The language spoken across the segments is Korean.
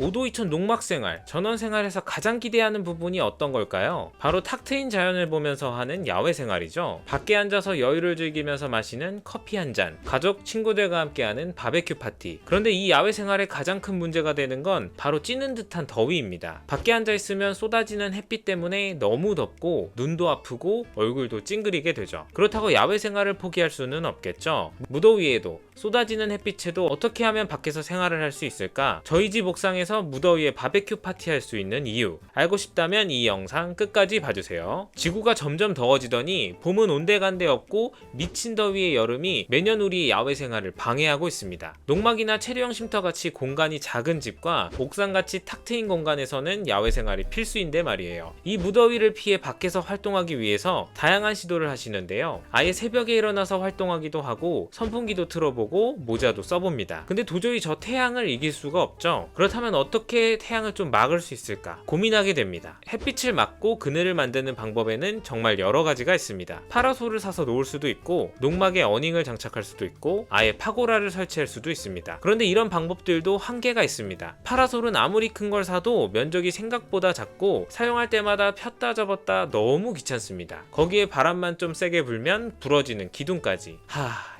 오도 2000 농막생활, 전원생활에서 가장 기대하는 부분이 어떤 걸까요? 바로 탁 트인 자연을 보면서 하는 야외생활이죠. 밖에 앉아서 여유를 즐기면서 마시는 커피 한 잔, 가족, 친구들과 함께하는 바베큐 파티. 그런데 이 야외생활의 가장 큰 문제가 되는 건 바로 찌는 듯한 더위입니다. 밖에 앉아있으면 쏟아지는 햇빛 때문에 너무 덥고 눈도 아프고 얼굴도 찡그리게 되죠. 그렇다고 야외생활을 포기할 수는 없겠죠. 무더위에도 쏟아지는 햇빛에도 어떻게 하면 밖에서 생활을 할 수 있을까? 저희 집 옥상에서 무더위에 바베큐 파티할 수 있는 이유 알고 싶다면 이 영상 끝까지 봐주세요. 지구가 점점 더워지더니 봄은 온데간데 없고 미친 더위의 여름이 매년 우리의 야외 생활을 방해하고 있습니다. 농막이나 체류형 쉼터같이 공간이 작은 집과 옥상같이 탁 트인 공간에서는 야외 생활이 필수인데 말이에요. 이 무더위를 피해 밖에서 활동하기 위해서 다양한 시도를 하시는데요. 아예 새벽에 일어나서 활동하기도 하고 선풍기도 틀어보고 모자도 써봅니다. 근데 도저히 저 태양을 이길 수가 없죠. 그렇다면 어떻게 태양을 좀 막을 수 있을까 고민하게 됩니다. 햇빛을 막고 그늘을 만드는 방법에는 정말 여러 가지가 있습니다. 파라솔을 사서 놓을 수도 있고 농막에 어닝을 장착할 수도 있고 아예 파고라를 설치할 수도 있습니다. 그런데 이런 방법들도 한계가 있습니다. 파라솔은 아무리 큰 걸 사도 면적이 생각보다 작고 사용할 때마다 폈다 접었다 너무 귀찮습니다. 거기에 바람만 좀 세게 불면 부러지는 기둥까지.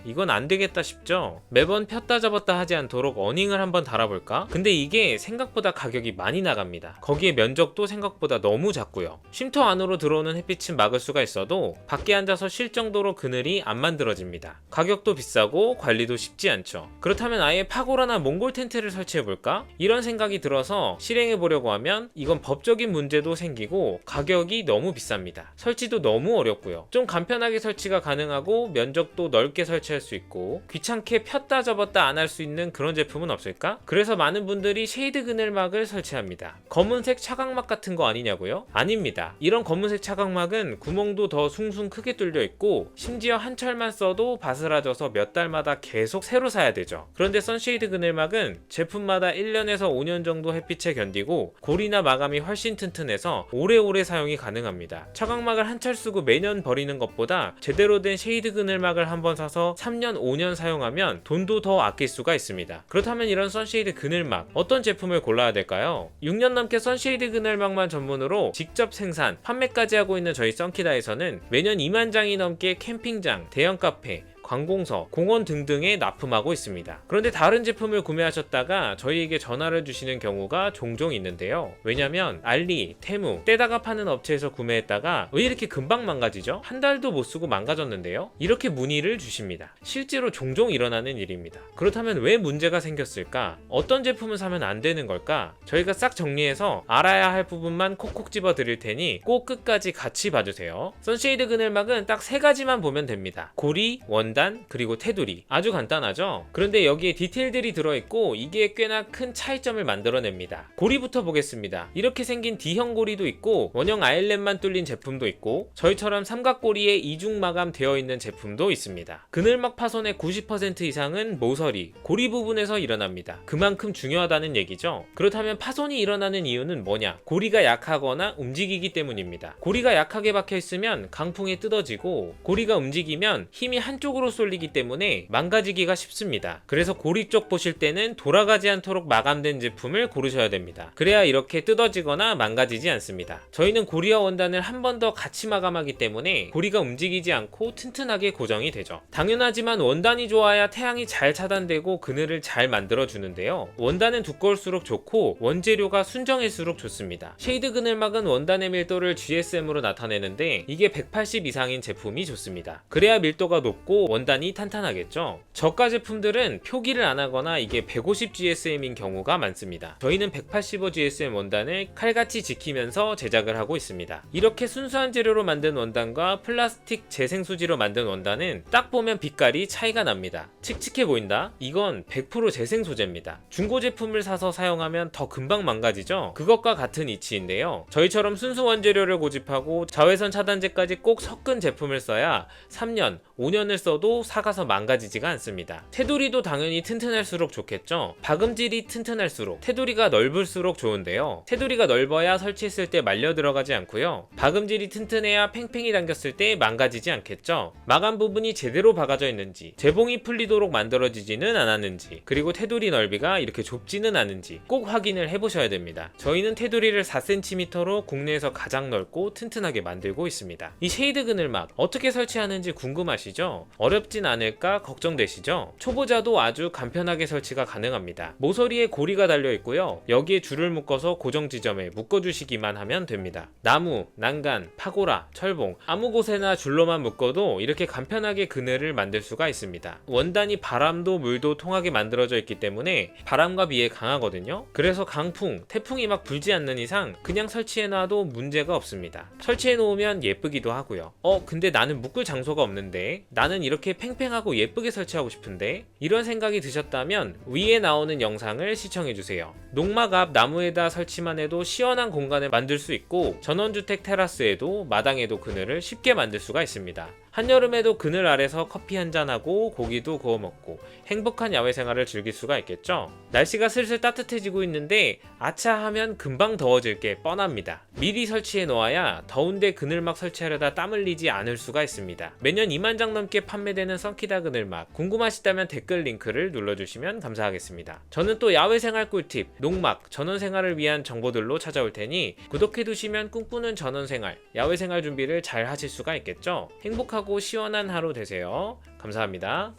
이건 안 되겠다 싶죠? 매번 폈다 접었다 하지 않도록 어닝을 한번 달아볼까? 근데 이게 생각보다 가격이 많이 나갑니다. 거기에 면적도 생각보다 너무 작고요. 쉼터 안으로 들어오는 햇빛은 막을 수가 있어도 밖에 앉아서 쉴 정도로 그늘이 안 만들어집니다. 가격도 비싸고 관리도 쉽지 않죠. 그렇다면 아예 파고라나 몽골 텐트를 설치해볼까? 이런 생각이 들어서 실행해보려고 하면 이건 법적인 문제도 생기고 가격이 너무 비쌉니다. 설치도 너무 어렵고요. 좀 간편하게 설치가 가능하고 면적도 넓게 설치할 수 있고 귀찮게 폈다 접었다 안 할 수 있는 그런 제품은 없을까? 그래서 많은 분들이 쉐이드 그늘막을 설치합니다. 검은색 차광막 같은 거 아니냐고요? 아닙니다. 이런 검은색 차광막은 구멍도 더 숭숭 크게 뚫려 있고 심지어 한 철만 써도 바스라져서 몇 달마다 계속 새로 사야 되죠. 그런데 선쉐이드 그늘막은 제품마다 1년에서 5년 정도 햇빛에 견디고 고리나 마감이 훨씬 튼튼해서 오래오래 사용이 가능합니다. 차광막을 한 철 쓰고 매년 버리는 것보다 제대로 된 쉐이드 그늘막을 한번 사서 3년, 5년 사용하면 돈도 더 아낄 수가 있습니다. 그렇다면 이런 선쉐이드 그늘막 어떤 제품을 골라야 될까요? 6년 넘게 선쉐이드 그늘막만 전문으로 직접 생산, 판매까지 하고 있는 저희 썬키다에서는 매년 2만 장이 넘게 캠핑장, 대형 카페, 관공서, 공원 등등에 납품하고 있습니다. 그런데 다른 제품을 구매하셨다가 저희에게 전화를 주시는 경우가 종종 있는데요. 왜냐면 알리, 테무, 떼다가 파는 업체에서 구매했다가 왜 이렇게 금방 망가지죠? 한 달도 못 쓰고 망가졌는데요? 이렇게 문의를 주십니다. 실제로 종종 일어나는 일입니다. 그렇다면 왜 문제가 생겼을까? 어떤 제품을 사면 안 되는 걸까? 저희가 싹 정리해서 알아야 할 부분만 콕콕 집어 드릴 테니 꼭 끝까지 같이 봐주세요. 선쉐이드 그늘막은 딱 3가지만 보면 됩니다. 고리, 원단, 그리고 테두리. 아주 간단하죠? 그런데 여기에 디테일들이 들어있고 이게 꽤나 큰 차이점을 만들어냅니다. 고리부터 보겠습니다. 이렇게 생긴 D형 고리도 있고 원형 아일렛만 뚫린 제품도 있고 저희처럼 삼각고리에 이중 마감 되어 있는 제품도 있습니다. 그늘막 파손의 90% 이상은 모서리, 고리 부분에서 일어납니다. 그만큼 중요하다는 얘기죠. 그렇다면 파손이 일어나는 이유는 뭐냐? 고리가 약하거나 움직이기 때문입니다. 고리가 약하게 박혀 있으면 강풍에 뜯어지고 고리가 움직이면 힘이 한쪽으로 쏠리기 때문에 망가지기가 쉽습니다. 그래서 고리 쪽 보실 때는 돌아가지 않도록 마감된 제품을 고르셔야 됩니다. 그래야 이렇게 뜯어지거나 망가지지 않습니다. 저희는 고리와 원단을 한 번 더 같이 마감하기 때문에 고리가 움직이지 않고 튼튼하게 고정이 되죠. 당연하지만 원단이 좋아야 태양이 잘 차단되고 그늘을 잘 만들어 주는데요. 원단은 두꺼울수록 좋고 원재료가 순정일수록 좋습니다. 쉐이드 그늘막은 원단의 밀도를 GSM으로 나타내는데 이게 180 이상인 제품이 좋습니다. 그래야 밀도가 높고 원단이 탄탄하겠죠. 저가 제품들은 표기를 안 하거나 이게 150 GSM인 경우가 많습니다. 저희는 185 GSM 원단을 칼같이 지키면서 제작을 하고 있습니다. 이렇게 순수한 재료로 만든 원단과 플라스틱 재생수지로 만든 원단은 딱 보면 빛깔이 차이가 납니다. 칙칙해 보인다? 이건 100% 재생 소재입니다. 중고 제품을 사서 사용하면 더 금방 망가지죠? 그것과 같은 이치인데요. 저희처럼 순수 원재료를 고집하고 자외선 차단제까지 꼭 섞은 제품을 써야 3년, 5년을 써도 넣어둬도 삭아서 망가지지가 않습니다. 테두리도 당연히 튼튼할수록 좋겠죠. 박음질이 튼튼할수록 테두리가 넓을수록 좋은데요. 테두리가 넓어야 설치했을 때 말려 들어가지 않고요. 박음질이 튼튼해야 팽팽히 당겼을 때 망가지지 않겠죠. 마감 부분이 제대로 박아져 있는지, 재봉이 풀리도록 만들어지지는 않았는지, 그리고 테두리 넓이가 이렇게 좁지는 않은지 꼭 확인을 해보셔야 됩니다. 저희는 테두리를 4cm로 국내에서 가장 넓고 튼튼하게 만들고 있습니다. 이 쉐이드 그늘막 어떻게 설치하는지 궁금하시죠? 어렵진 않을까 걱정되시죠? 초보자도 아주 간편하게 설치가 가능합니다. 모서리에 고리가 달려 있고요. 여기에 줄을 묶어서 고정 지점에 묶어주시기만 하면 됩니다. 나무, 난간, 파고라, 철봉 아무 곳에나 줄로만 묶어도 이렇게 간편하게 그늘을 만들 수가 있습니다. 원단이 바람도 물도 통하게 만들어져 있기 때문에 바람과 비에 강하거든요. 그래서 강풍, 태풍이 막 불지 않는 이상 그냥 설치해놔도 문제가 없습니다. 설치해놓으면 예쁘기도 하고요. 근데 나는 묶을 장소가 없는데, 나는 이렇게 팽팽하고 예쁘게 설치하고 싶은데, 이런 생각이 드셨다면 위에 나오는 영상을 시청해주세요. 농막 앞 나무에다 설치만 해도 시원한 공간을 만들 수 있고, 전원주택 테라스에도 마당에도 그늘을 쉽게 만들 수가 있습니다. 한여름에도 그늘 아래서 커피 한잔하고 고기도 구워 먹고 행복한 야외 생활을 즐길 수가 있겠죠. 날씨가 슬슬 따뜻해지고 있는데 아차 하면 금방 더워질 게 뻔합니다. 미리 설치해 놓아야 더운데 그늘막 설치하려다 땀 흘리지 않을 수가 있습니다. 매년 2만 장 넘게 판매되는 썬키다 그늘막, 궁금하시다면 댓글 링크를 눌러주시면 감사하겠습니다. 저는 또 야외 생활 꿀팁, 농막, 전원 생활을 위한 정보들로 찾아올 테니 구독해두시면 꿈꾸는 전원 생활, 야외 생활 준비를 잘 하실 수가 있겠죠. 행복하고 시원한 하루 되세요. 감사합니다.